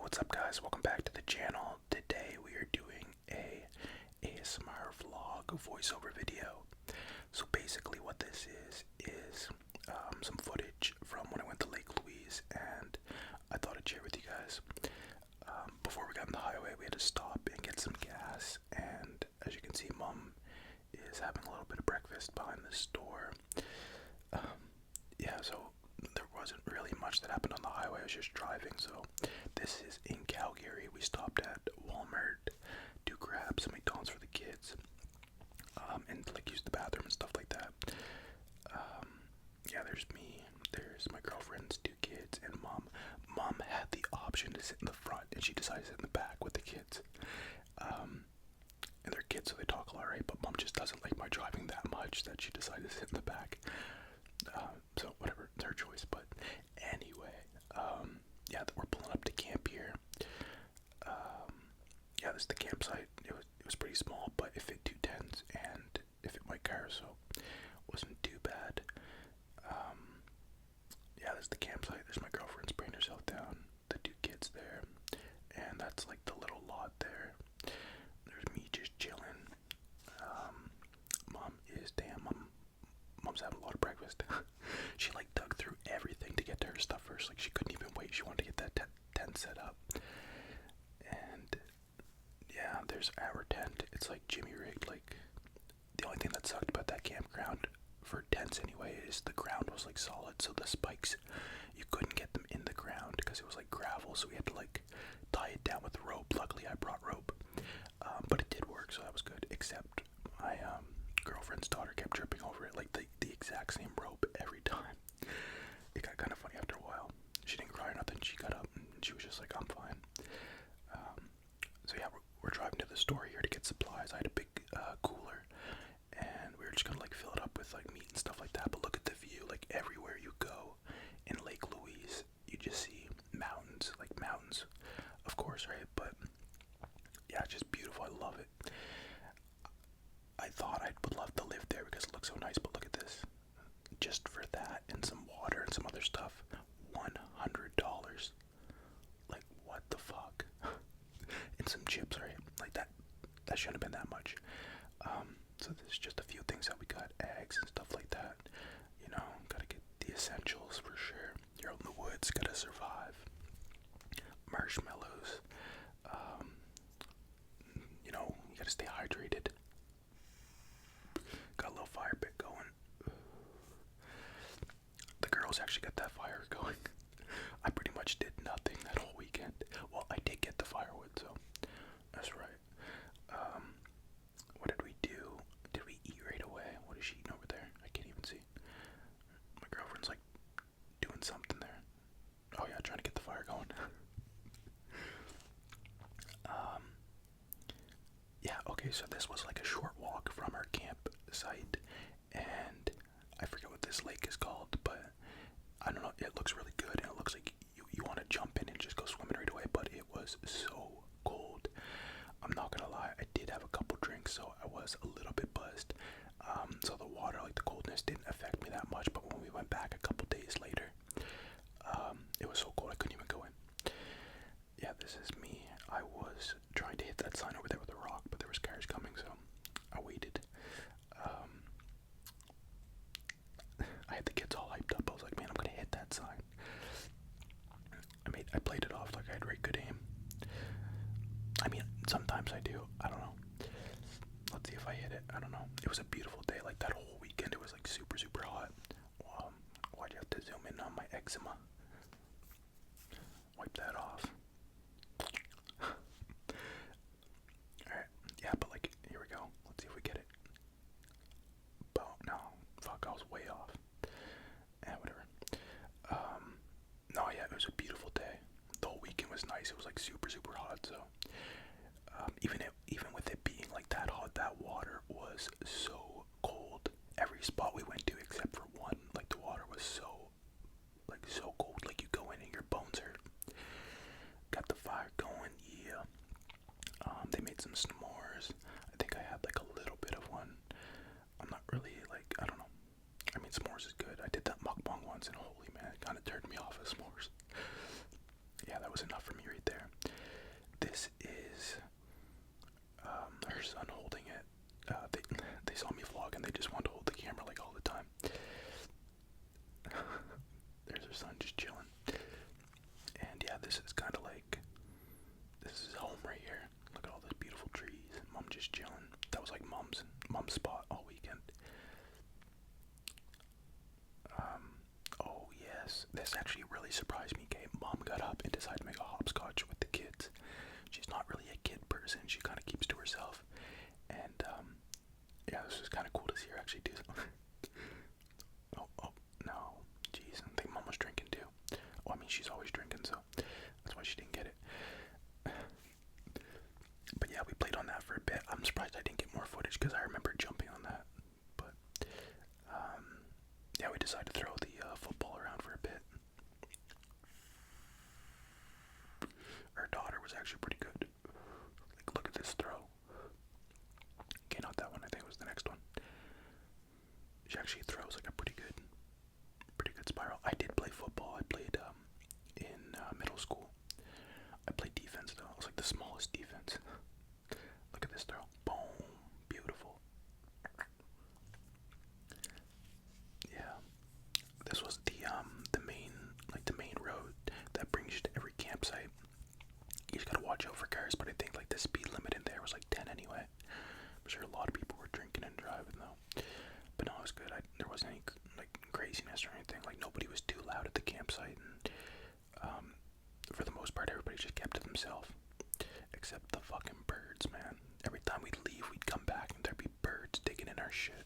What's up, guys? Welcome back to the channel. Today we are doing a ASMR vlog voiceover video. So basically what this is some footage from when I went to Lake Louise, and I thought I'd share with you guys. Before we got on the highway, we had to stop and get some gas, and as you can see, Mom is having a little bit of breakfast behind the store. Yeah, so there wasn't really much that happened on the highway. I was just driving. So this is in Calgary. We stopped at Walmart to grab some McDonald's for the kids, and like use the bathroom and stuff like that. Yeah, there's me, there's my girlfriend's two kids, and Mom. Mom had the option to sit in the front, and she decided to sit in the back with the kids. And they're kids, so they talk a lot, right? But Mom just doesn't like my driving that much that she decided to sit in the back. So whatever, it's her choice. But anyway, yeah, we're pulling up to camp here. Yeah, this is the campsite. It was pretty small, but it fit 2 tents and it fit my car, so it wasn't too bad. Yeah, this is the campsite. There's my girlfriend spraying herself down, the two kids there, and that's like the little lot there. There's me just chilling. Mom's having a lot of breakfast. She like dug through everything to get to her stuff first. Like she couldn't even wait. She wanted to get that tent set up. And yeah, there's our tent. It's like Jimmy rigged. Like the only thing that sucked about that campground for tents anyway is the ground was like solid. So the spikes, you couldn't get them in the ground because it was like gravel. So we had to like tie it down with rope. Luckily I brought rope. But it did work, so that was good. Except my girlfriend's daughter kept tripping over it, like the exact same rope every time. It got kind of funny after a while. She didn't cry or nothing. She got up and she was just like, I'm fine. So yeah, we're driving to the store here to get supplies. I had a big cooler, and we were just gonna like fill it up with like meat and stuff like that. But look at the view. Like everywhere you go in Lake Louise, you just see mountains, like mountains, of course, right? But yeah, it's just beautiful. I love it. I thought I would love to live there because it looks so nice, but look at this. Just for that and some water and some other stuff, $100. Like, what the fuck? And some chips, right? Like that shouldn't have been that much. So there's just a few things that we got, eggs and stuff like that. You know, gotta get the essentials for sure. You're out in the woods, gotta survive. Marshmallows. You know, you gotta stay hydrated. Got a little fire pit going. The girls actually got that fire going. I pretty much did nothing that whole weekend. Well, I did get the firewood, so that's right. What did we do? Did we eat right away? What is she eating over there? I can't even see. My girlfriend's like doing something there. Oh yeah, trying to get the fire going. Yeah, okay, so this was like a short walk from our campsite, and I forget what this lake is called, but I don't know, it looks really good, and it looks like you want to jump in and just go swimming right away, but it was so cold. I'm not gonna lie, I did have a couple drinks, so I was a little bit buzzed. So the water, like the coldness, didn't affect me that much, but when we went back a couple days later, it was so cold I couldn't even go in. Yeah, this is me. I was trying to hit that sign over there with a rock, but there was cars coming, so I waited. I had the kids all hyped up. I was like, man, I'm gonna hit that sign. I played it off like I had very good aim. I mean, sometimes I do. I don't know. Let's see if I hit it. I don't know. It was a beautiful day. Like that whole weekend, it was like super, super hot. Why'd you have to zoom in on my eczema? Wipe that off. Alright, yeah, but like, here we go. Let's see if we get it. Oh, no. Fuck, I was way off. Whatever. No, yeah, it was a beautiful day. The whole weekend was nice. It was like super, super hot, so even with it being like that hot, that water was so cold. Every spot we went to except for one, like the water was so cold, like you go in and your bones hurt. Got the fire going, yeah. They made some s'mores. I think I had like a little bit of one. I'm not really like, I don't know. I mean, s'mores is good. I did that mukbang once, and holy man, it kind of turned me off of s'mores. Yeah, that was enough for me right there. this is her son holding it. They saw me vlog and they just wanted to hold the camera like all the time. There's her son just chilling. And yeah, this is kind of like, this is home right here. Look at all those beautiful trees. Mom just chilling. That was like mom's spot all weekend. Oh yes, this actually really surprised me. Okay, Mom got up and decided to make a hopscotch with the kids. She's not really a kid person. She kind of keeps to herself. And yeah, this was kind of cool to see her actually do something. oh no, jeez, I think Mom was drinking too. Oh, I mean, she's always drinking, so that's why she didn't get it. But yeah, we played on that for a bit. I'm surprised I didn't get more footage because I remember jumping on that. But yeah, we decided to throw the football around for a bit. Our daughter was actually pretty good. Like, look at this throw. Okay, not that one. I think it was the next one. She actually throws like a pretty good spiral. I did play football. I played in middle school. I played defense though. I was like the smallest defense. Look at this throw. Boom. Beautiful. Yeah. This was the main road that brings you to every campsite. You just gotta watch out for cars, but I think like the speed limit in there was like 10 anyway. I'm sure a lot of people were drinking and driving though. But no, it was good. There wasn't any like craziness or anything. Like nobody was too loud at the campsite, and for the most part, everybody just kept to themselves. Except the fucking birds, man. Every time we'd leave, we'd come back and there'd be birds digging in our shit.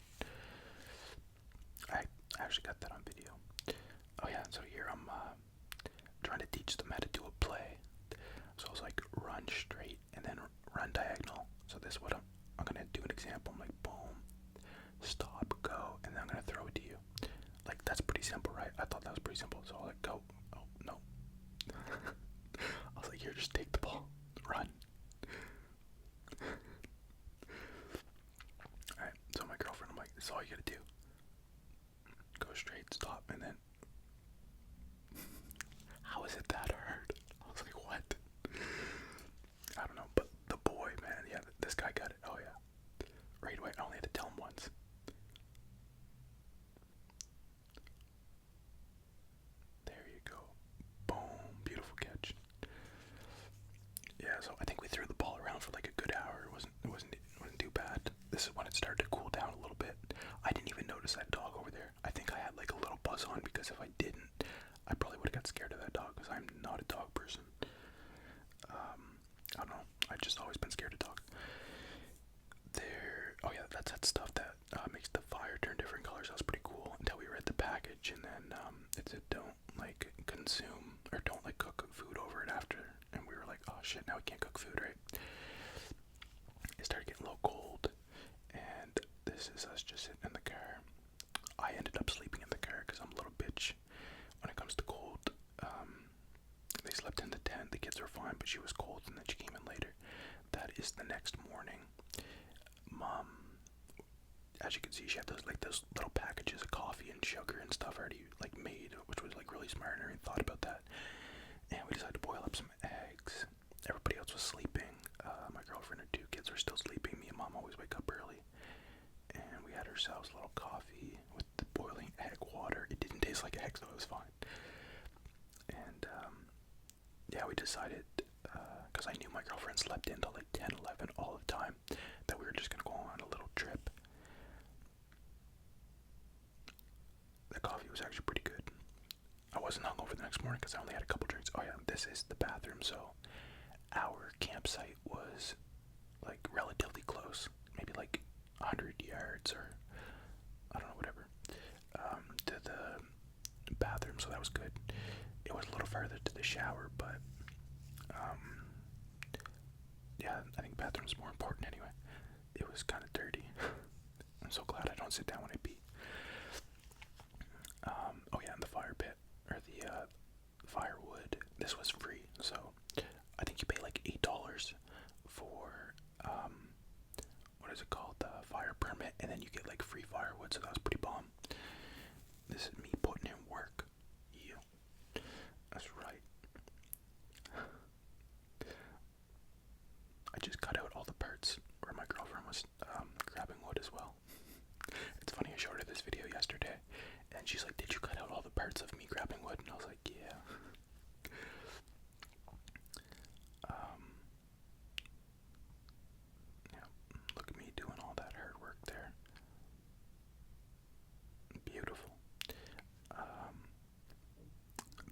I actually got that on video. Oh yeah, so here I'm trying to teach them how to do a play. So I was like, run straight and then run diagonal. So this is what I'm gonna do an example. I'm like, boom, stop, go, and then I'm gonna throw it to you. Like, that's pretty simple, right? I thought that was pretty simple. So I was like, go. Oh no. I was like, here, just take the ball, run. Alright, so my girlfriend, I'm like, this is all you gotta do. Go straight, stop, and then how is it that hard? I was like, what? I don't know, but the boy, man, yeah, this guy got it. Oh yeah, right away. I only had to tell him once. There you go. Boom, beautiful catch. Yeah, so I think we threw the ball around for like a good hour. It wasn't too bad. This is when it started to cool down a little bit. I didn't even notice that dog over there. I think I had like a little buzz on, because if I didn't, I probably would have got scared of that dog, because I'm not a dog person. I don't know. I've just always been scared of dogs. Oh yeah, that's that stuff that makes the fire turn different colors. That was pretty cool until we read the package, and then it said don't like consume or don't like cook food over it after. And we were like, oh shit, now we can't cook food, right? It started getting a little cold, and this is us just sitting in the car. I ended up sleeping in the car because I'm a little bitch when it comes to cold. They slept in the tent. The kids were fine, but she was cold, and then she came in later. That is the next morning. Mom, as you can see, she had those little packages of coffee and sugar and stuff already like made, which was like really smart. And I thought about that. And we decided to boil up some eggs. Everybody else was sleeping. My girlfriend and 2 kids were still sleeping. Me and Mom always wake up early. And we had ourselves a little coffee with the boiling egg water. It didn't taste like eggs, so it was fine. And yeah, we decided, because I knew my girlfriend slept in till like 10, 11 all the time, that we were just gonna go on a little trip. The coffee was actually pretty good. I wasn't hungover the next morning because I only had a couple drinks. Oh yeah, this is the bathroom. So our campsite was like relatively close, maybe like 100 yards or I don't know, whatever, to the bathroom. So that was good. It was a little further to the shower, but yeah, I think bathroom's more important anyway. It was kind of dirty. I'm so glad I don't sit down when I pee. Oh yeah, and the fire pit, or the firewood, this was free, so I think you pay like $8 for, what is it called, the fire permit, and then you get like free firewood, so that was pretty bomb. This is me putting in work. Yeah, that's right. parts where my girlfriend was grabbing wood as well. It's funny, I showed her this video yesterday, and she's like, "Did you cut out all the parts of me grabbing wood?" And I was like, "Yeah." Yeah, look at me doing all that hard work there. Beautiful.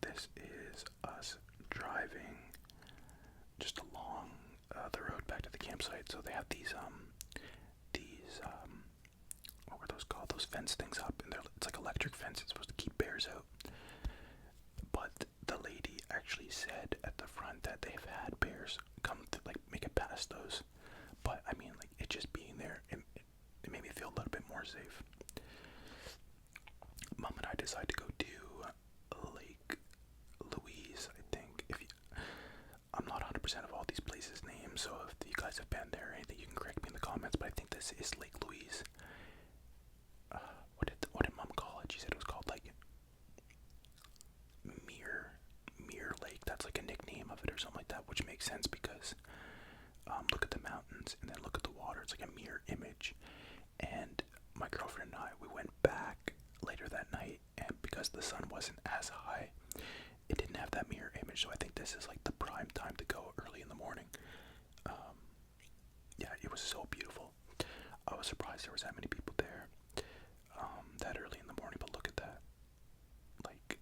This is us driving just along the road back to the campsite. So they have these what were those called? Those fence things up, and it's like electric fence. It's supposed to keep bears out. But the lady actually said at the front that they've had bears come to like make it past those. But I mean, like, it just being there, it made me feel a little bit more safe. Mom and I decided to go to Lake Louise, I think. I'm not 100% of all these places' names, so if you guys have been there or anything, you can correct me in the comments. But I think this is Lake Louise. What did Mom call it? She said it was called like Mirror Lake. That's like a nickname of it or something like that, which makes sense because look at the mountains and then look at the water. It's like a mirror image. And my girlfriend and I, we went back later that night, and because the sun wasn't as high, it didn't have that mirror image. So I think this is like the prime time to go, early in the morning. Yeah, it was so beautiful. I was surprised there was that many people there that early in the morning, but look at that. Like,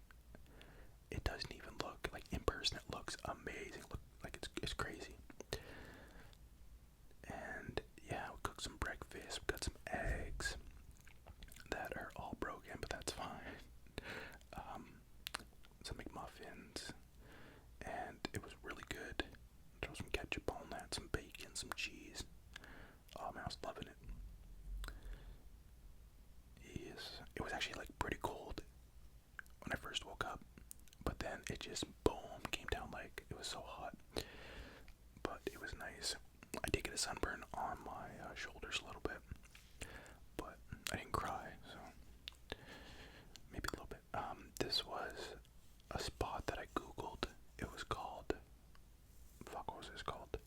it doesn't even look like in person. It looks amazing. Look, like it's crazy. And yeah, we cooked some breakfast. We got some eggs that are all broken, but that's fine. Some McMuffins, and it was really good. Throw some ketchup on that, some bacon, some cheese. Oh man, I was loving it. Yes, it was actually like pretty cold when I first woke up, but then it just boom came down like it was so hot. But it was nice. I did get a sunburn on my shoulders a little bit, but I didn't cry, so maybe a little bit. This was a spot that I googled. It was called, what was this called?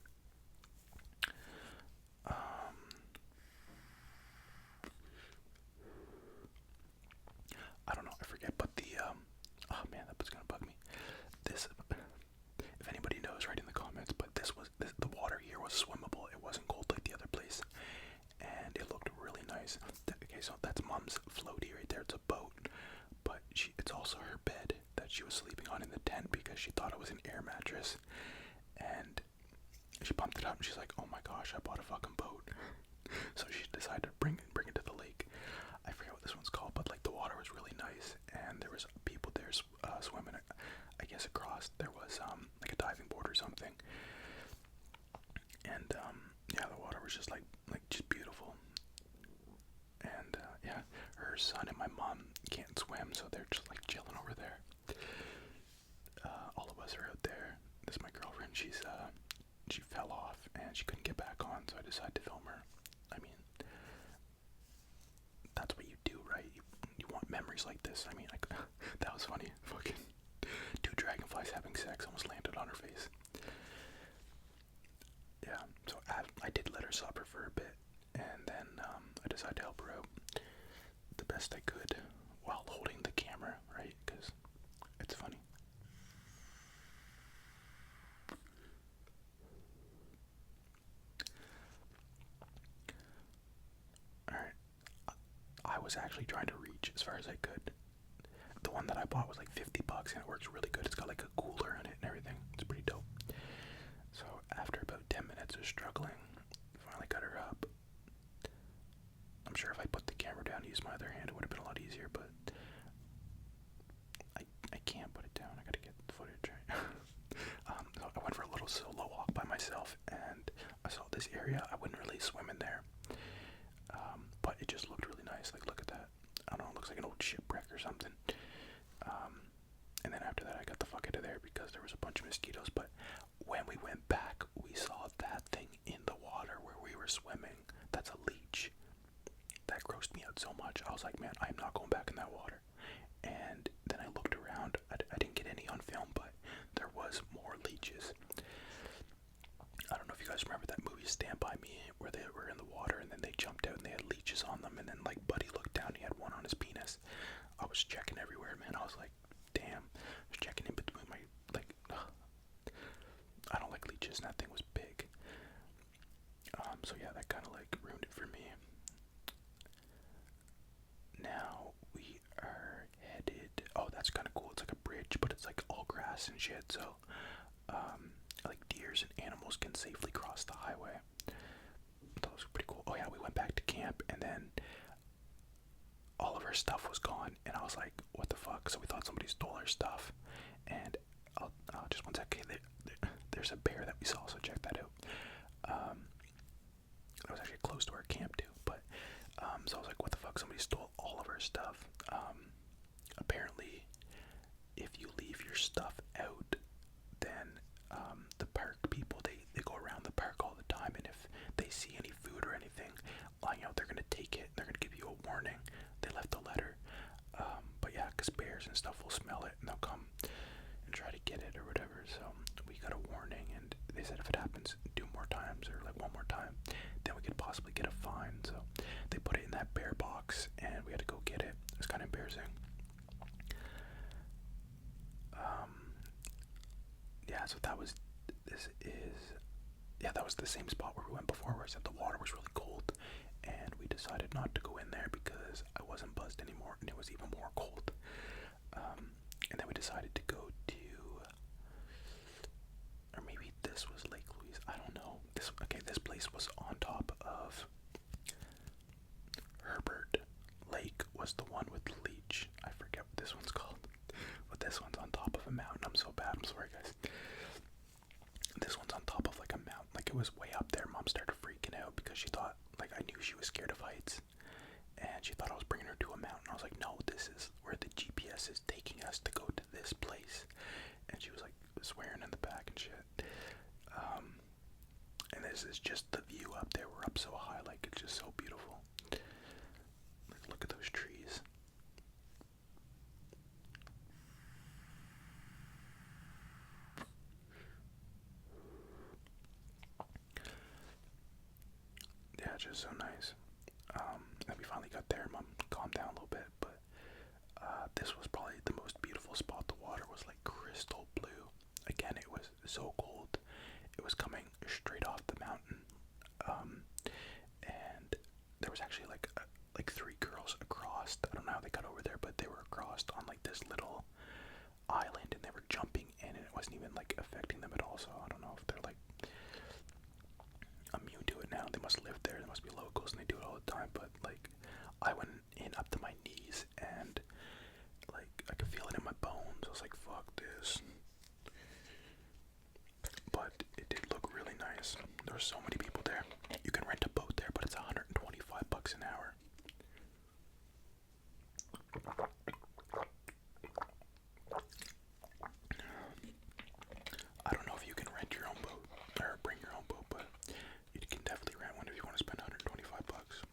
I don't know, I forget, but oh man, that was gonna bug me. This, if anybody knows, write in the comments, but the water here was swimmable. It wasn't cold like the other place, and it looked really nice. Okay, so that's Mom's floaty right there. It's a boat, but it's also her bed that she was sleeping on in the tent because she thought it was an air mattress, and she pumped it up and she's like, "Oh my gosh, I bought a fucking boat." So she decided to bring it to the lake. I forget what this one's called, but like the water was really nice, and there was people there swimming. I guess across there was like a diving board or something, and yeah, the water was just like just beautiful. And yeah, her son and my mom can't swim, so they're just like chilling over there. All of us are out there. This is my girlfriend. She fell off and she couldn't get back on, so I decided to film her. I mean, that's what you do, right? You want memories like this. I mean, that was funny. Fucking two dragonflies having sex almost landed on her face. Yeah, so I did let her suffer for a bit, and then I decided to help her out the best I could while holding the camera, right? Because it's funny. Alright, I was actually trying to reach as far as I could. The one that I bought was like $50 and it works really good. It's got like a cooler in it and everything. It's pretty dope. So after about 10 minutes of struggling, finally got her up. I'm sure if I put the camera down and used my other hand, it would have been a lot easier, but I can't put it down. I gotta get the footage right. So I went for a little solo walk by myself, and I saw this area. I wouldn't really swim in there, but it just looked really nice. Like, look at that. I don't know, it looks like an old shipwreck or something. And then after that, I got the fuck out of there because there was a bunch of mosquitoes. But when we went back, we saw that thing in the water where we were swimming. That's a leech. That grossed me out so much. I was like, man, I'm not going back in that water. And then I looked around. I didn't get any on film, but there was more leeches. I don't know if you guys remember that movie Stand By Me, they jumped out and they had leeches on them, and then like Buddy looked down, he had one on his penis. I was checking everywhere, man. I was like, damn. I was checking in between my, like, I don't like leeches, and that thing was big. So yeah, that kind of like ruined it for me. Now we are headed, oh, that's kind of cool. It's like a bridge, but it's like all grass and shit, so like deers and animals can safely cross the highway. That was pretty cool. Oh yeah, we went back to camp, and then all of our stuff was gone, and I was like, what the fuck? So we thought somebody stole our stuff, and I'll just one sec. Okay, there's a bear that we saw, so check that out. That was actually close to our camp too, but so I was like, what the fuck? Somebody stole all of our stuff. Apparently, if you leave your stuff out, then the park people, they go around the park all the time, and if they see any food or anything lying out, they're gonna take it. They're gonna give you a warning. They left a letter, but yeah, because bears and stuff will smell it and they'll come and try to get it or whatever. So we got a warning, and they said if it happens 2 more times or like 1 more time, then we could possibly get a fine. So they put it in that bear box, and we had to go get it. It was kind of embarrassing. Yeah, so that was that was the same spot where we went before, where I said the water was really cold, and we decided not to go in there because I wasn't buzzed anymore, and it was even more cold. And then we decided to go to, or maybe this was Lake Louise, I don't know. This place was on top of Herbert Lake, was the one with the leech. I forget what this one's called, but this one's on top of a mountain. I'm so bad, I'm sorry guys. This one's on top of like a mountain, like it was way up there. Mom started freaking out because she thought, like, I knew she was scared of heights, and she thought I was bringing her to a mountain. I was like, no, this is where the GPS is taking us to go to this place. And she was like swearing in the back and shit. And this is just the view up there. We're up so high, like it's just so beautiful. Like, look at those trees. Yeah, it's just so nice. And we finally got there. Mom calmed down a little bit, but this was probably the most beautiful spot. The water was like crystal blue. Again, it was so cold. It was coming straight off the mountain. And there was actually like 3 girls across. I don't know how they got over there, but they were across on like this little island, and they were jumping in, and it wasn't even like affecting them at all. So I don't know if they're like immune to it now. They must live there. They must be locals, and they do it all the time. But like, I went in up to my knees, and like I could feel it in my bones. I was like, fuck this. But it did look really nice. There were so many people there. You can rent a boat there, but it's $125 an hour. I don't know if you can rent your own boat or bring your own boat, but you can definitely rent one if you want to spend $125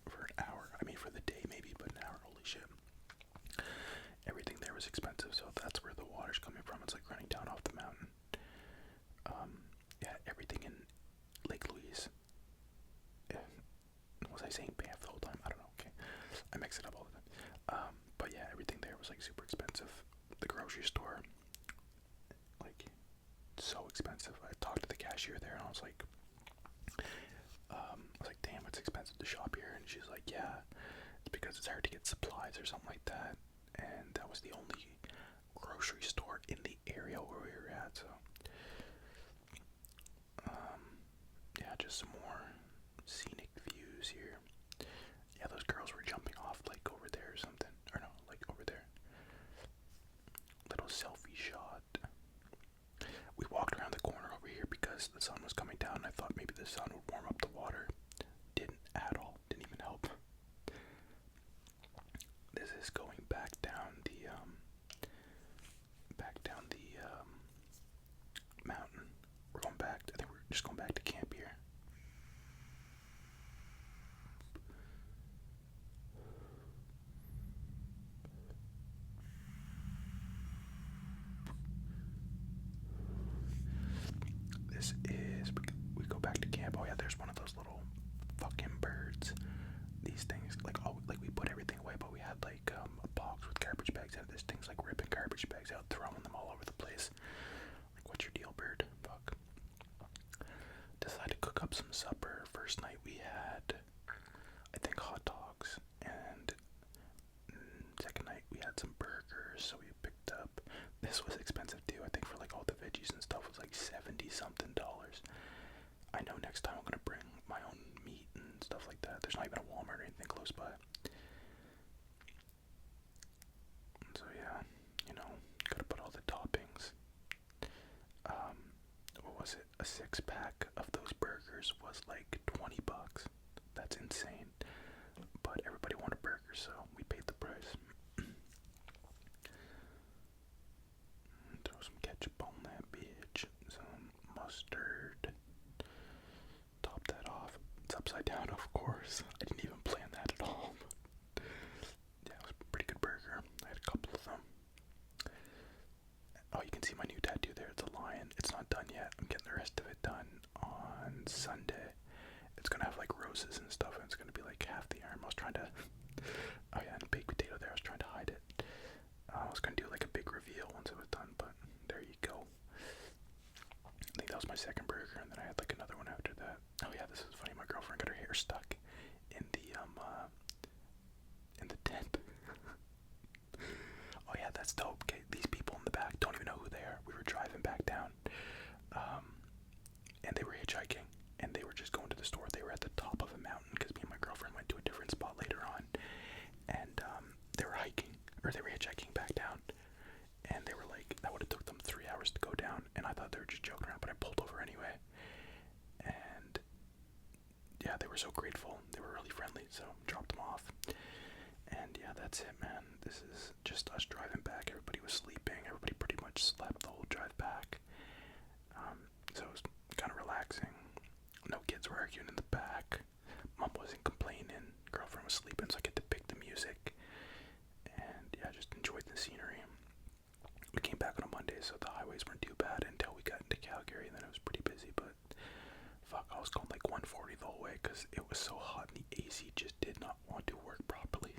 for an hour. I mean, for the day maybe, but an hour, holy shit. Everything there was expensive, so that's where the water's coming from. It's like running down off the mountain. Yeah, everything in Lake Louise. Was I saying Banff the whole time? I don't know. Okay, I mix it up all the time. But yeah, everything there was like super expensive. The grocery store, like, so expensive. I talked to the cashier there, and I was like, damn, it's expensive to shop here. And she's like, yeah, it's because it's hard to get supplies or something like that. And that was the only grocery store in the area where we were at. So yeah, just some more scenic views here. Yeah, those girls were jumping off like over there or something. Or no, like over there. Little selfie shot. We walked around the corner over here because the sun was coming down, and I thought maybe the sun would warm up the water. Didn't at all. Didn't even help. This is going back down the mountain. We're going back. I think we're just going back to camp here. supper. First night we had, I think, hot dogs, and second night we had some burgers. So we picked up. This was expensive too. I think for like all the veggies and stuff was like $70 something. I know next time I'm gonna bring my own meat and stuff like that. There's not even a Walmart or anything close by. So yeah, you know, gotta put all the toppings. What was it? A 6-pack of those burgers was like $20. That's insane. But everybody wanted burgers, so we paid the price. Throw some ketchup on that bitch. Some mustard. Top that off. It's upside down, of course. I didn't even plan that at all. Yeah, it was a pretty good burger. I had a couple of them. Oh, you can see my new tattoo there. It's a lion. It's not done yet. I'm getting the rest of it done on Sunday. It's gonna have like roses and stuff, and it's gonna be like half the arm. I was trying to. Oh yeah, and a baked potato there. I was trying to hide it. I was gonna do like a big reveal once it was done, but there you go. I think that was my second burger, and then I had like another one after that. Oh yeah, this is funny. My girlfriend got her hair stuck in the tent. Oh yeah, that's dope. Okay, these people in the back don't even know who they are. We were driving back down, and they were hitchhiking, and they were just going to the store. They were at the top of a mountain because me and my girlfriend went to a different spot later on, and they were hiking, or they were hitchhiking back down, and they were like, that would have took them 3 hours to go down, and I thought they were just joking around, but I pulled over anyway, and yeah, they were so grateful. They were really friendly, so dropped them off. And yeah, that's it, man. This is just us driving back. Everybody was sleeping. Everybody pretty much slept the whole drive back. So it was kind of relaxing. No kids were arguing in the back. Mom wasn't complaining. Girlfriend was sleeping, so I get to pick the music. And yeah, just enjoyed the scenery. We came back on a Monday, so the highways weren't too bad until we got into Calgary, and then it was pretty busy, but fuck, I was going like 140 the whole way because it was so hot and the AC just did not want to work properly.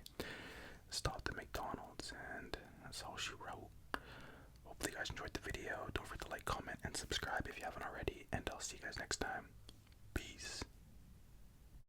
Stopped at McDonald's, and that's all she wrote. Hopefully you guys enjoyed the video. Don't forget to like, comment, and subscribe if you haven't already, and I'll see you guys next time.